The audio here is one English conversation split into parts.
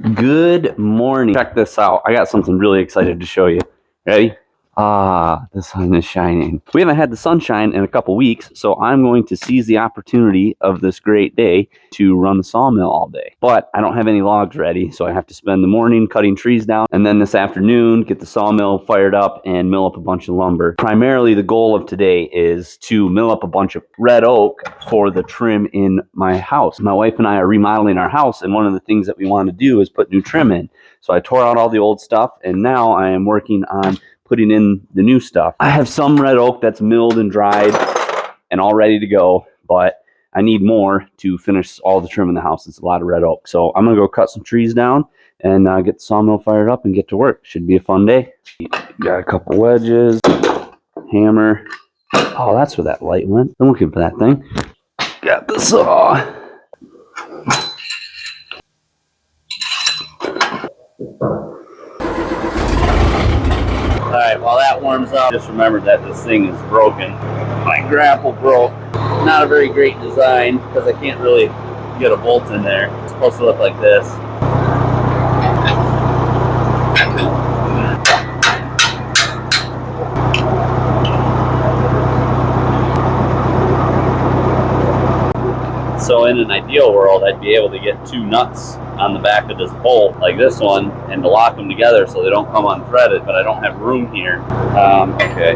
Good morning. Check this out. I got something really excited to show you. Ready? The sun is shining. We haven't had the sunshine in a couple weeks, so I'm going to seize the opportunity of this great day to run the sawmill all day. But I don't have any logs ready, so I have to spend the morning cutting trees down, and then this afternoon get the sawmill fired up and mill up a bunch of lumber. Primarily, the goal of today is to mill up a bunch of red oak for the trim in my house. My wife and I are remodeling our house, and one of the things that we want to do is put new trim in. So I tore out all the old stuff, and now I am working on putting in the new stuff. I have some red oak that's milled and dried and all ready to go, but I need more to finish all the trim in the house. It's a lot of red oak. So I'm gonna go cut some trees down and get the sawmill fired up and get to work. Should be a fun day. Got a couple wedges, hammer. Oh, that's where that light went. I'm looking for that thing. Got the saw. Alright, while that warms up, just remember that this thing is broken. My grapple broke. Not a very great design because I can't really get a bolt in there. It's supposed to look like this. So in an ideal world, I'd be able to get two nuts on the back of this bolt, like this one, and to lock them together so they don't come unthreaded, but I don't have room here. Okay.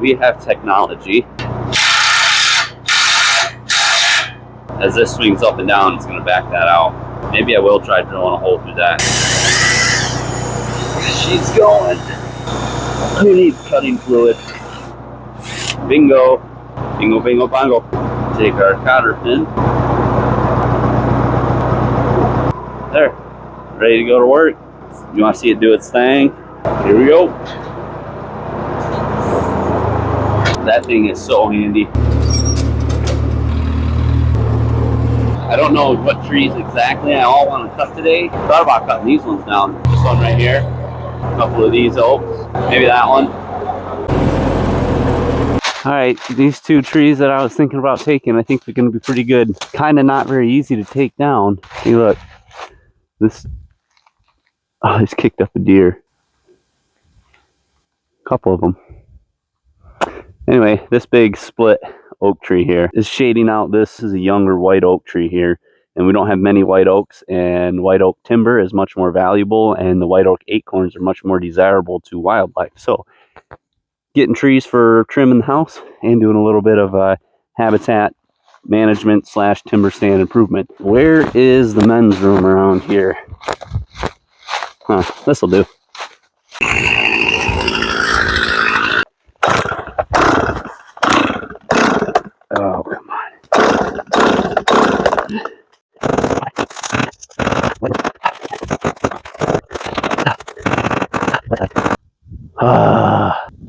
We have technology. As this swings up and down, it's going to back that out. Maybe I will try drilling a hole through that. She's going. Who needs cutting fluid? Bingo. Bingo, bingo, bongo. Take our cotter pin. There. Ready to go to work. You want to see it do its thing? Here we go. That thing is so handy. I don't know what trees exactly I all want to cut today. Thought about cutting these ones down. This one right here. A couple of these oaks. Maybe that one. Alright, these two trees that I was thinking about taking, I think they're going to be pretty good. Kind of not very easy to take down. Hey, look. This... Oh, it's kicked up a deer. A couple of them. Anyway, this big split oak tree here is shading out. This is a younger white oak tree here, and we don't have many white oaks, and white oak timber is much more valuable, and the white oak acorns are much more desirable to wildlife. So getting trees for trim in the house and doing a little bit of habitat management / timber stand improvement. Where is the men's room around here? Huh, this'll do. Oh, come on.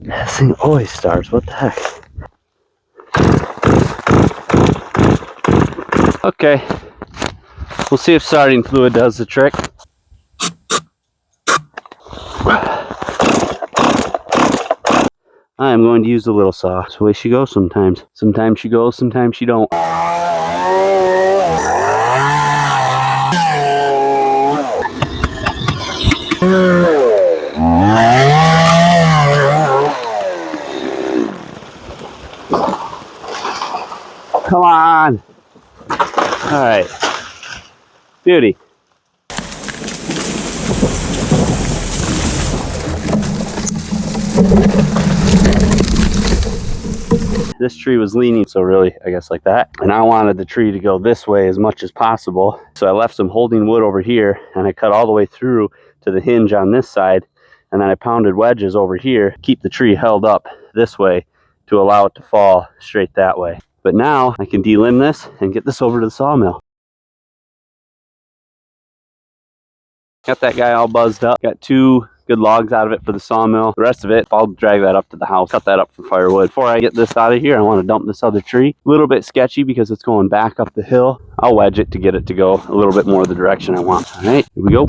This thing always starts. What the heck? Okay. We'll see if starting fluid does the trick. I'm going to use the little saw. That's the way she goes sometimes. Sometimes she goes, sometimes she don't. Come on. All right. Beauty. This tree was leaning, so really, I guess like that. And I wanted the tree to go this way as much as possible. So I left some holding wood over here, and I cut all the way through to the hinge on this side. And then I pounded wedges over here, keep the tree held up this way to allow it to fall straight that way. But now I can delimb this and get this over to the sawmill. Got that guy all buzzed up. Got 2 good logs out of it for the sawmill. The rest of it, I'll drag that up to the house, cut that up for firewood. Before I get this out of here, I want to dump this other tree. A little bit sketchy because it's going back up the hill. I'll wedge it to get it to go a little bit more the direction I want. All right, here we go.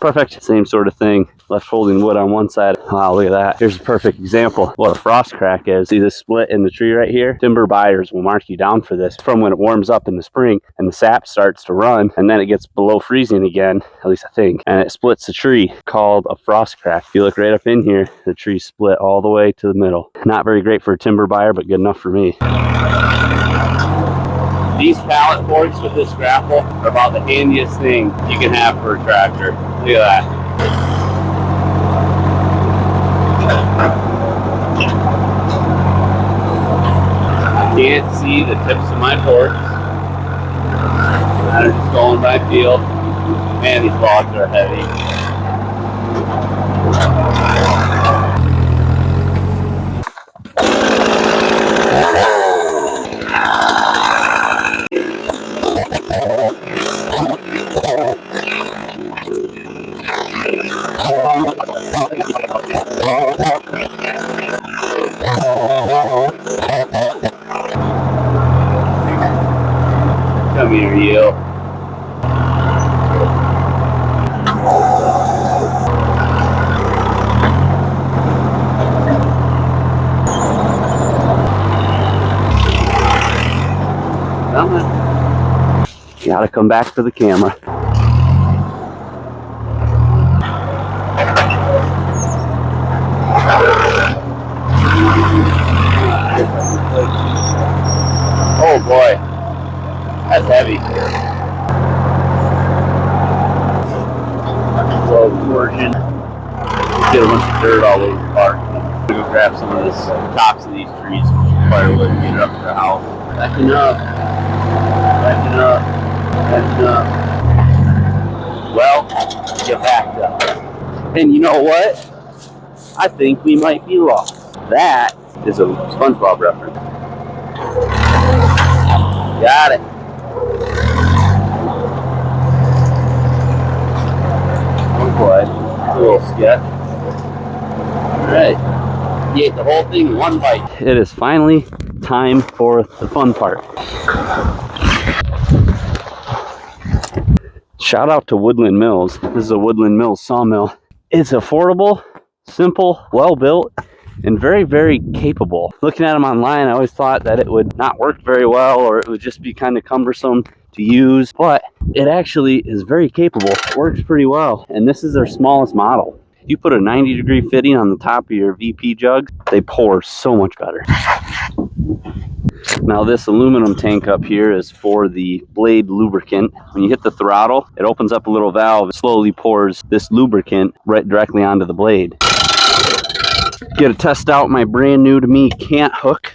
Perfect. Same sort of thing. Left holding wood on one side. Wow, look at that. Here's a perfect example of what a frost crack is. See this split in the tree right here? Timber buyers will mark you down for this from when it warms up in the spring and the sap starts to run, and then it gets below freezing again, at least I think, and it splits the tree, called a frost crack. If you look right up in here, the tree split all the way to the middle. Not very great for a timber buyer, but good enough for me. These pallet forks with this grapple are about the handiest thing you can have for a tractor. Look at that. I can't see the tips of my forks. I'm just going by feel. Man, these logs are heavy. Come here, you. Come on. Gotta come back for the camera. Oh boy, that's heavy. Slow torsion. Get a bunch of dirt all over the park. I'm gonna go grab some of this tops of these trees, firewood, and get it up to the house. Backing up, backing up, backing up. Well, get backed up. And you know what? I think we might be lost. That is a SpongeBob reference. Got it. Oh boy, a little sketch. Alright. You ate the whole thing in one bite. It is finally time for the fun part. Shout out to Woodland Mills. This is a Woodland Mills sawmill. It's affordable, simple, well built, and very, very capable. Looking at them online, I always thought that it would not work very well, or it would just be kind of cumbersome to use, but it actually is very capable. It works pretty well, and this is their smallest model. If you put a 90-degree fitting on the top of your VP jugs, they pour so much better. Now this aluminum tank up here is for the blade lubricant. When you hit the throttle, it opens up a little valve, slowly pours this lubricant right directly onto the blade. Get to test out my brand new to me cant hook,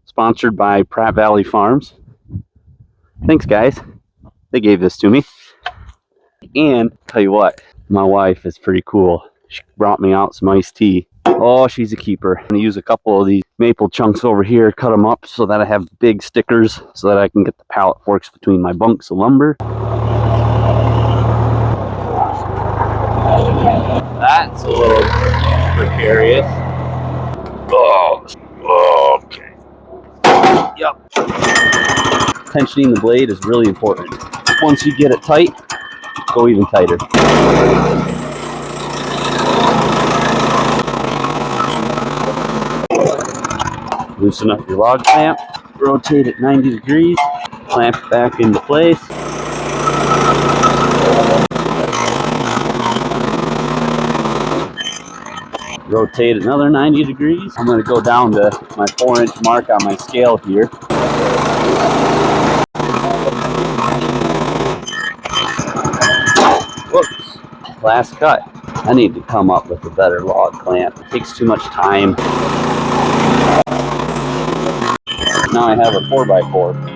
sponsored by Pratt Valley Farms. Thanks guys, they gave this to me. And tell you what, my wife is pretty cool. She brought me out some iced tea. Oh, she's a keeper. I'm gonna use a couple of these maple chunks over here, cut them up so that I have big stickers so that I can get the pallet forks between my bunks of lumber. That's a little precarious. Oh, okay. Yep. Tensioning the blade is really important. Once you get it tight, go even tighter. Loosen up your log clamp, rotate it 90 degrees, clamp it back into place. Rotate another 90 degrees. I'm going to go down to my 4-inch mark on my scale here. Whoops, last cut. I need to come up with a better log clamp. It takes too much time. Now I have a 4x4.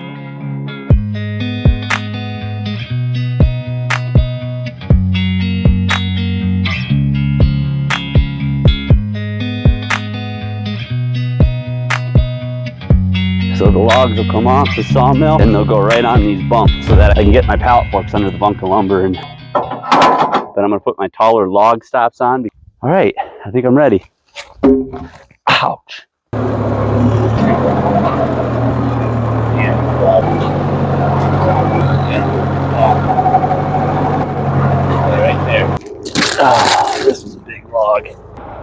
So the logs will come off the sawmill and they'll go right on these bumps so that I can get my pallet forks under the bunk of lumber. And then I'm going to put my taller log stops on. All right, I think I'm ready. Ouch.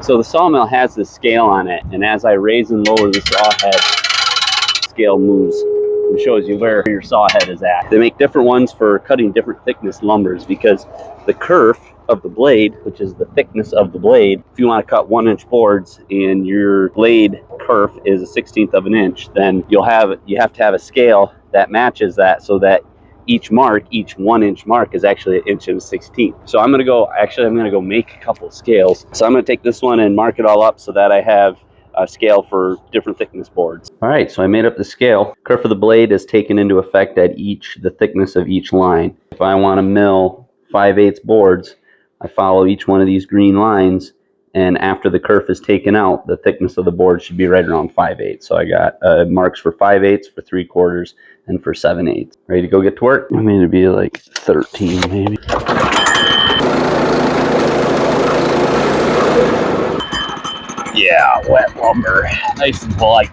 So the sawmill has this scale on it, and as I raise and lower the saw head, the scale moves and shows you where your saw head is at. They make different ones for cutting different thickness lumbers, because the kerf of the blade, which is the thickness of the blade, if you want to cut 1-inch boards and your blade kerf is a 1/16 of an inch, then you have to have a scale that matches that, so that each 1-inch mark is actually 1.16 inches. So I'm gonna go make a couple scales. So I'm gonna take this one and mark it all up so that I have a scale for different thickness boards. All right, so I made up the scale. Kerf of the blade is taken into effect at the thickness of each line. If I want to mill 5/8 boards, I follow each one of these green lines, and after the kerf is taken out, the thickness of the board should be right around 5/8. So I got marks for 5/8, for 3/4, and for 7/8. Ready to go get to work? I mean, it'd be like 13 maybe. Yeah, wet lumber. Nice and light.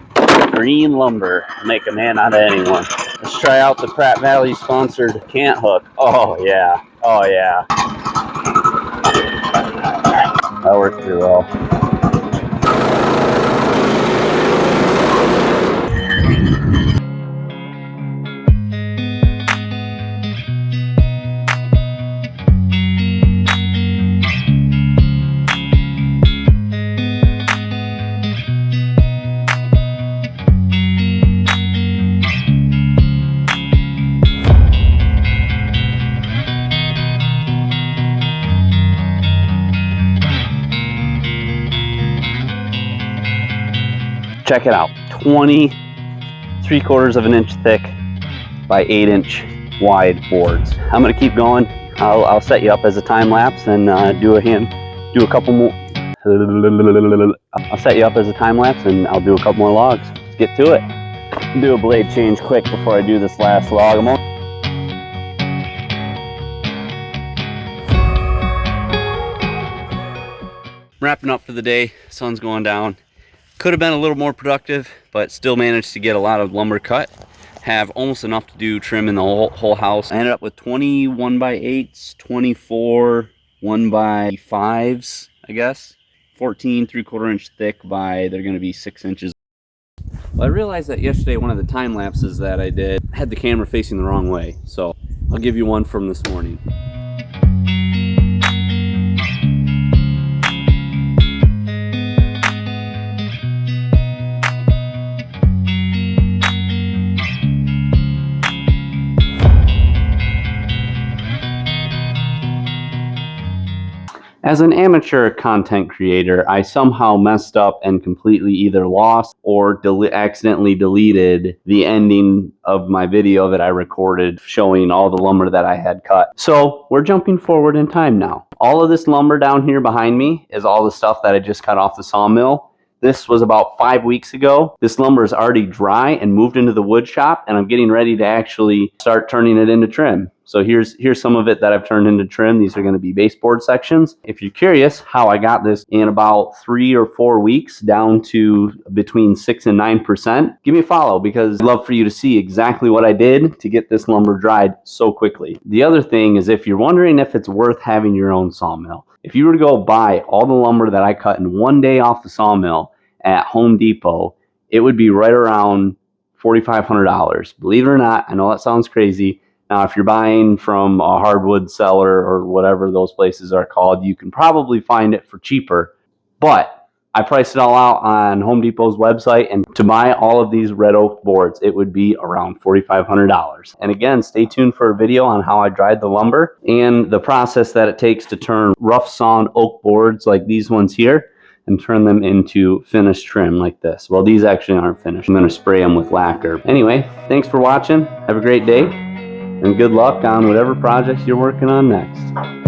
Green lumber. Make a man out of anyone. Let's try out the Pratt Valley sponsored cant hook. Oh yeah. Oh yeah. That worked pretty well. Check it out. 3/4 of an inch thick by 8-inch wide boards. I'm gonna keep going. I'll set you up as a time lapse and do a couple more. I'll set you up as a time lapse and I'll do a couple more logs. Let's get to it. Do a blade change quick before I do this last log. Wrapping up for the day. Sun's going down. Could have been a little more productive, but still managed to get a lot of lumber cut. Have almost enough to do trim in the whole house. I ended up with 20 1x8s, 24 1x5s, I guess. 14 3/4 inch thick by, they're gonna be 6 inches. Well, I realized that yesterday one of the time lapses that I did had the camera facing the wrong way. So I'll give you one from this morning. As an amateur content creator, I somehow messed up and completely either lost or accidentally deleted the ending of my video that I recorded showing all the lumber that I had cut. So we're jumping forward in time now. All of this lumber down here behind me is all the stuff that I just cut off the sawmill. This was about 5 weeks ago. This lumber is already dry and moved into the wood shop, and I'm getting ready to actually start turning it into trim. So here's some of it that I've turned into trim. These are going to be baseboard sections. If you're curious how I got this in about 3 or 4 weeks down to between 6 and 9%, give me a follow, because I'd love for you to see exactly what I did to get this lumber dried so quickly. The other thing is, if you're wondering if it's worth having your own sawmill, if you were to go buy all the lumber that I cut in one day off the sawmill at Home Depot, it would be right around $4,500. Believe it or not, I know that sounds crazy. Now, if you're buying from a hardwood seller or whatever those places are called, you can probably find it for cheaper. But I priced it all out on Home Depot's website, and to buy all of these red oak boards, it would be around $4,500. And again, stay tuned for a video on how I dried the lumber and the process that it takes to turn rough sawn oak boards like these ones here and turn them into finished trim like this. Well, these actually aren't finished. I'm going to spray them with lacquer. Anyway, thanks for watching. Have a great day, and good luck on whatever projects you're working on next.